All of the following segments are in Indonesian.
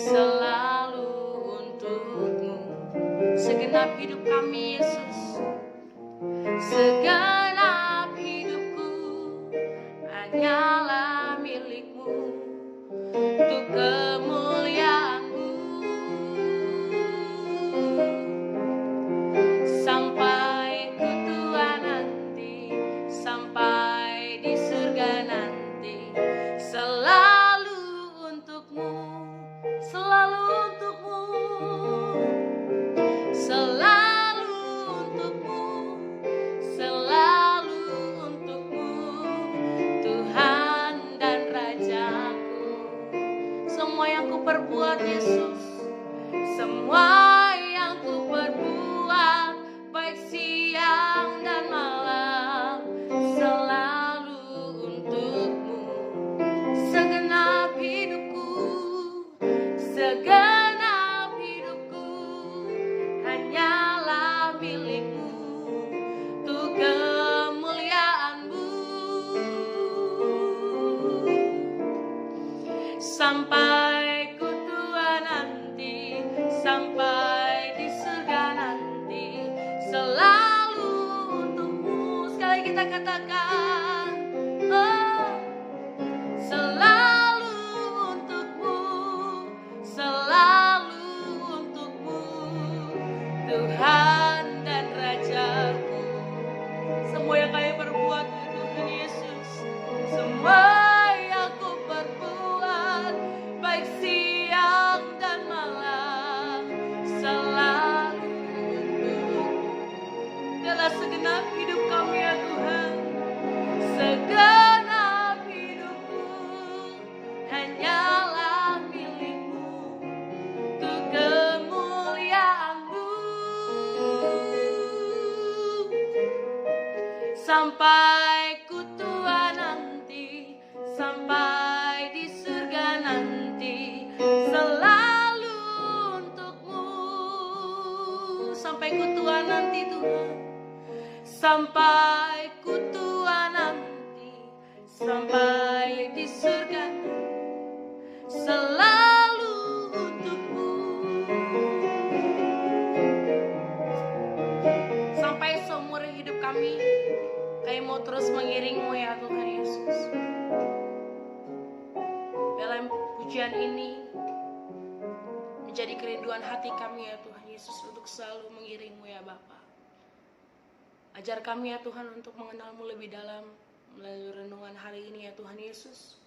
selalu untukmu. Segenap hidup kami Yesus, segenap hidupku hanyalah milikmu, untuk kemuliaan-Mu. Sampai ku tua nanti, sampai di surga nanti, selalu untukmu, selalu untukmu, selalu untukmu, selalu untukmu, Tuhan dan Rajaku. Semua yang ku perbuat Yesus, semua yang ku perbuat, baik siang dan malam, selalu untukmu. Segenap hidupku, segenap hidupku hanyalah milikmu, untuk kemuliaan-Mu. Sampai ku tua nanti, sampai di surga nanti, selalu untukmu. Sekali kita katakan, oh, selalu untukmu, selalu untukmu, Tuhan dan Rajaku. Semua yang kami perbuat Tuhan Yesus, semua yang ku perbuat, baik siang dan malam, selalu untukmu. Dalam segenap hidup kami ya Tuhan, segenap hidupku hanyalah milikmu, untuk kemuliaan-Mu. Sampai ku tua nanti, sampai di surga nanti, selalu untukmu. Sampai ku tua nanti Tuhan, sampai ku tua nanti, sampai di surga nanti, selalu untukmu. Sampai seumur hidup kami mau terus mengiring-Mu ya Tuhan Yesus. Dalam pujian ini menjadi kerinduan hati kami ya Tuhan Yesus, untuk selalu mengiring-Mu ya Bapa. Ajar kami ya Tuhan untuk mengenal-Mu lebih dalam melalui renungan hari ini ya Tuhan Yesus.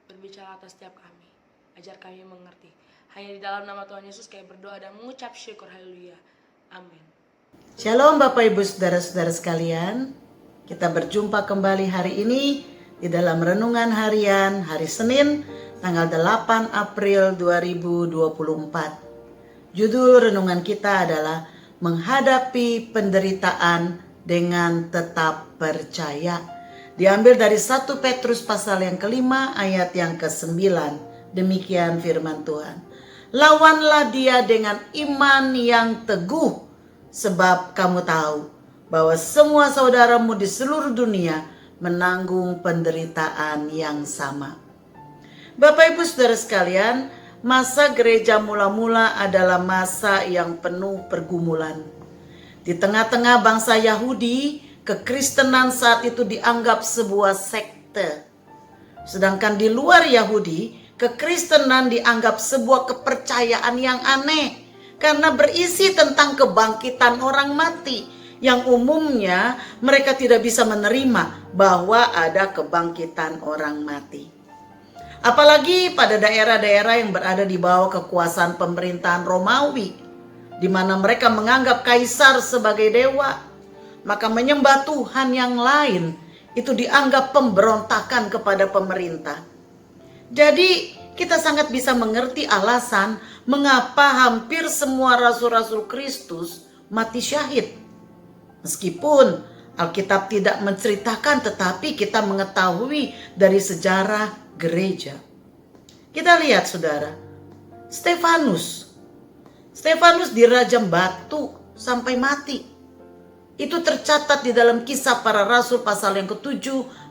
Berbicara atas setiap kami, ajar kami mengerti. Hanya di dalam nama Tuhan Yesus kami berdoa dan mengucap syukur. Haleluya. Amin. Shalom Bapak Ibu Saudara-saudara sekalian. Kita berjumpa kembali hari ini di dalam renungan harian hari Senin tanggal 8 April 2024. Judul renungan kita adalah menghadapi penderitaan dengan tetap percaya. Diambil dari 1 Petrus pasal yang kelima ayat yang ke-9. Demikian firman Tuhan. Lawanlah dia dengan iman yang teguh, sebab kamu tahu bahwa semua saudaramu di seluruh dunia menanggung penderitaan yang sama. Bapak Ibu Saudara sekalian, masa gereja mula-mula adalah masa yang penuh pergumulan. Di tengah-tengah bangsa Yahudi, kekristenan saat itu dianggap sebuah sekte. Sedangkan di luar Yahudi, kekristenan dianggap sebuah kepercayaan yang aneh karena berisi tentang kebangkitan orang mati, yang umumnya mereka tidak bisa menerima bahwa ada kebangkitan orang mati. Apalagi pada daerah-daerah yang berada di bawah kekuasaan pemerintahan Romawi, di mana mereka menganggap kaisar sebagai dewa, maka menyembah Tuhan yang lain itu dianggap pemberontakan kepada pemerintah. Jadi kita sangat bisa mengerti alasan mengapa hampir semua rasul-rasul Kristus mati syahid. Meskipun Alkitab tidak menceritakan, tetapi kita mengetahui dari sejarah gereja. Kita lihat saudara, Stefanus dirajam batu sampai mati. Itu tercatat di dalam Kisah Para Rasul pasal yang ke-7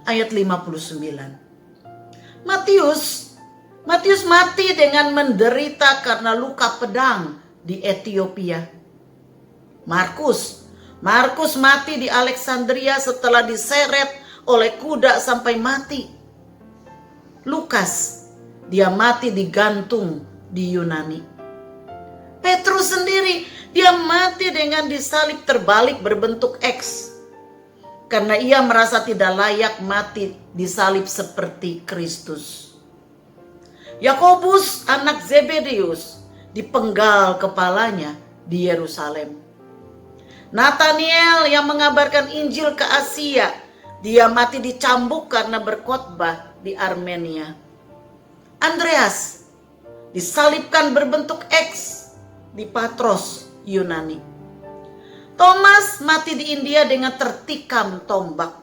ayat 59. Matius Matius mati dengan menderita karena luka pedang di Ethiopia. Markus mati di Alexandria setelah diseret oleh kuda sampai mati. Lukas, dia mati digantung di Yunani. Petrus sendiri, dia mati dengan disalib terbalik berbentuk X. Karena ia merasa tidak layak mati disalib seperti Kristus. Yakobus, anak Zebedeus, dipenggal kepalanya di Yerusalem. Nathaniel yang mengabarkan Injil ke Asia, dia mati dicambuk karena berkhotbah di Armenia. Andreas disalibkan berbentuk X di Patros, Yunani. Thomas mati di India dengan tertikam tombak.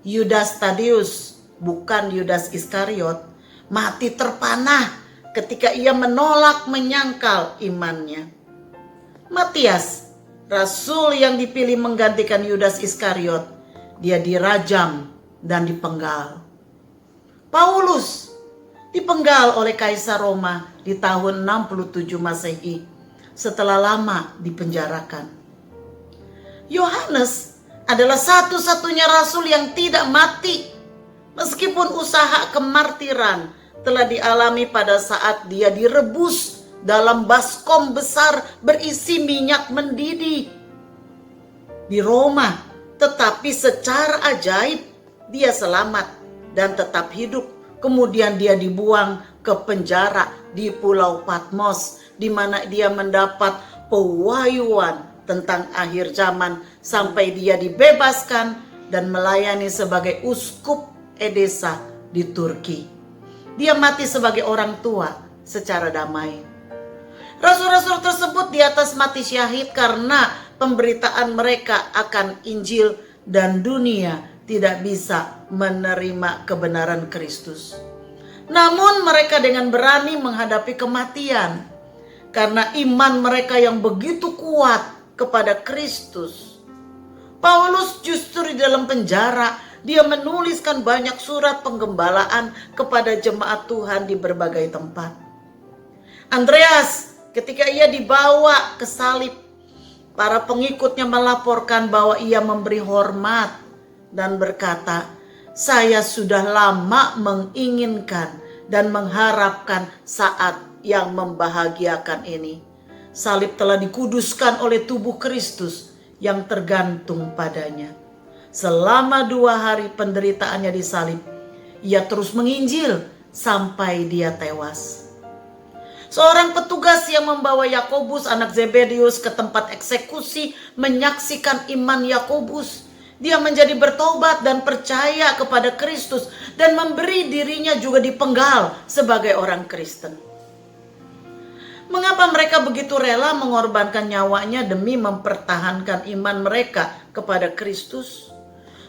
Yudas Tadius, bukan Yudas Iskariot, mati terpanah ketika ia menolak menyangkal imannya. Matias, rasul yang dipilih menggantikan Yudas Iskariot, dia dirajam dan dipenggal. Paulus dipenggal oleh Kaisar Roma di tahun 67 Masehi setelah lama dipenjarakan. Yohanes adalah satu-satunya rasul yang tidak mati meskipun usaha kemartiran telah dialami pada saat dia direbus dalam baskom besar berisi minyak mendidih di Roma, tetapi secara ajaib dia selamat dan tetap hidup. Kemudian dia dibuang ke penjara di Pulau Patmos, di mana dia mendapat pewahyuan tentang akhir zaman sampai dia dibebaskan dan melayani sebagai uskup Edesa di Turki. Dia mati sebagai orang tua secara damai. Rasul-rasul tersebut di atas mati syahid karena pemberitaan mereka akan Injil dan dunia tidak bisa menerima kebenaran Kristus. Namun mereka dengan berani menghadapi kematian karena iman mereka yang begitu kuat kepada Kristus. Paulus justru di dalam penjara, dia menuliskan banyak surat penggembalaan kepada jemaat Tuhan di berbagai tempat. Andreas, ketika ia dibawa ke salib, para pengikutnya melaporkan bahwa ia memberi hormat dan berkata, "Saya sudah lama menginginkan dan mengharapkan saat yang membahagiakan ini. Salib telah dikuduskan oleh tubuh Kristus yang tergantung padanya." Selama 2 hari penderitaannya di salib, ia terus menginjil sampai dia tewas. Seorang petugas yang membawa Yakobus anak Zebedeus ke tempat eksekusi menyaksikan iman Yakobus. Dia menjadi bertobat dan percaya kepada Kristus dan memberi dirinya juga dipenggal sebagai orang Kristen. Mengapa mereka begitu rela mengorbankan nyawanya demi mempertahankan iman mereka kepada Kristus?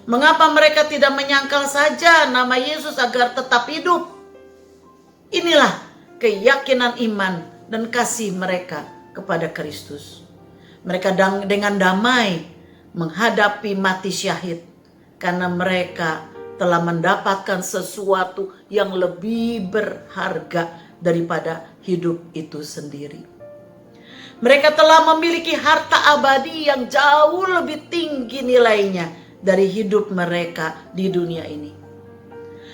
Mengapa mereka tidak menyangkal saja nama Yesus agar tetap hidup? Inilah keyakinan iman dan kasih mereka kepada Kristus. Mereka dengan damai menghadapi mati syahid karena mereka telah mendapatkan sesuatu yang lebih berharga daripada hidup itu sendiri. Mereka telah memiliki harta abadi yang jauh lebih tinggi nilainya dari hidup mereka di dunia ini.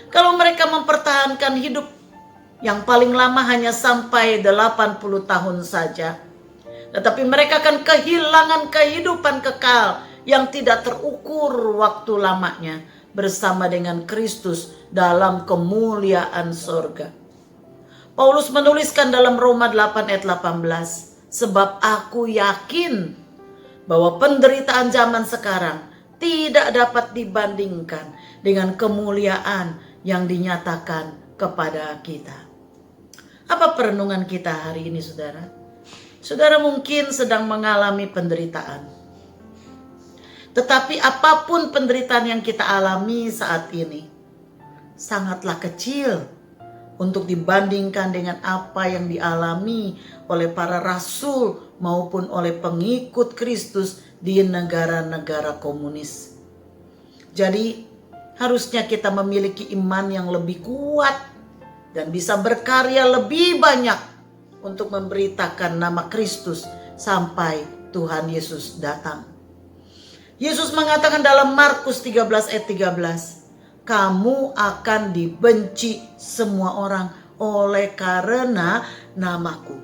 Kalau mereka mempertahankan hidup yang paling lama hanya sampai 80 tahun saja, tetapi mereka akan kehilangan kehidupan kekal yang tidak terukur waktu lamanya bersama dengan Kristus dalam kemuliaan sorga. Paulus menuliskan dalam Roma 8 ayat 18, "Sebab aku yakin bahwa penderitaan zaman sekarang tidak dapat dibandingkan dengan kemuliaan yang dinyatakan kepada kita." Apa perenungan kita hari ini, saudara? Saudara mungkin sedang mengalami penderitaan. Tetapi apapun penderitaan yang kita alami saat ini, sangatlah kecil untuk dibandingkan dengan apa yang dialami oleh para rasul maupun oleh pengikut Kristus di negara-negara komunis. Jadi harusnya kita memiliki iman yang lebih kuat dan bisa berkarya lebih banyak untuk memberitakan nama Kristus sampai Tuhan Yesus datang. Yesus mengatakan dalam Markus 13 ayat 13, kamu akan dibenci semua orang oleh karena namaku.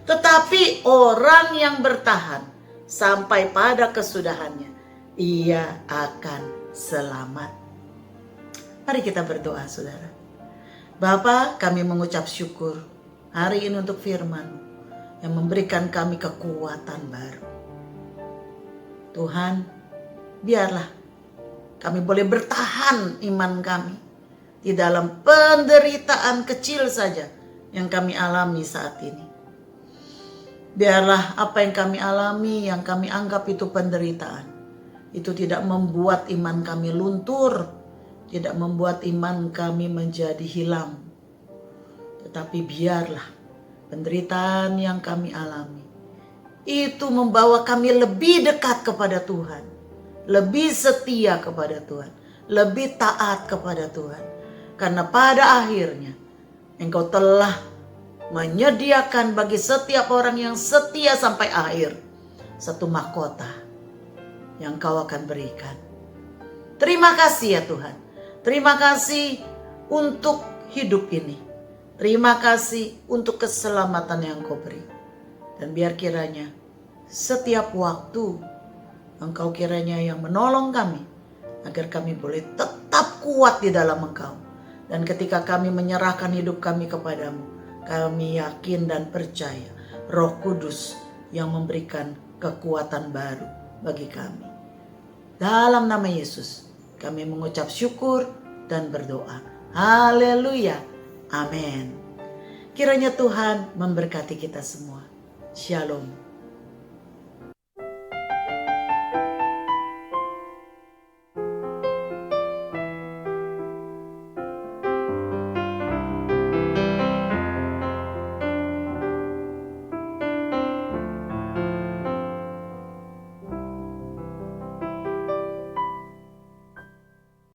Tetapi orang yang bertahan sampai pada kesudahannya, ia akan selamat. Mari kita berdoa, saudara. Bapa, kami mengucap syukur hari ini untuk firman-Mu yang memberikan kami kekuatan baru. Tuhan, biarlah kami boleh bertahan iman kami di dalam penderitaan kecil saja yang kami alami saat ini. Biarlah apa yang kami alami, yang kami anggap itu penderitaan, itu tidak membuat iman kami luntur, tidak membuat iman kami menjadi hilang. Tetapi biarlah penderitaan yang kami alami itu membawa kami lebih dekat kepada Tuhan, lebih setia kepada Tuhan, lebih taat kepada Tuhan. Karena pada akhirnya Engkau telah menyediakan bagi setiap orang yang setia sampai akhir satu mahkota yang Kau akan berikan. Terima kasih ya Tuhan. Terima kasih untuk hidup ini. Terima kasih untuk keselamatan yang Kau beri. Dan biar kiranya setiap waktu Engkau kiranya yang menolong kami, agar kami boleh tetap kuat di dalam Engkau. Dan ketika kami menyerahkan hidup kami kepadamu, kami yakin dan percaya Roh Kudus yang memberikan kekuatan baru bagi kami. Dalam nama Yesus kami mengucap syukur dan berdoa. Haleluya. Amin. Kiranya Tuhan memberkati kita semua. Shalom.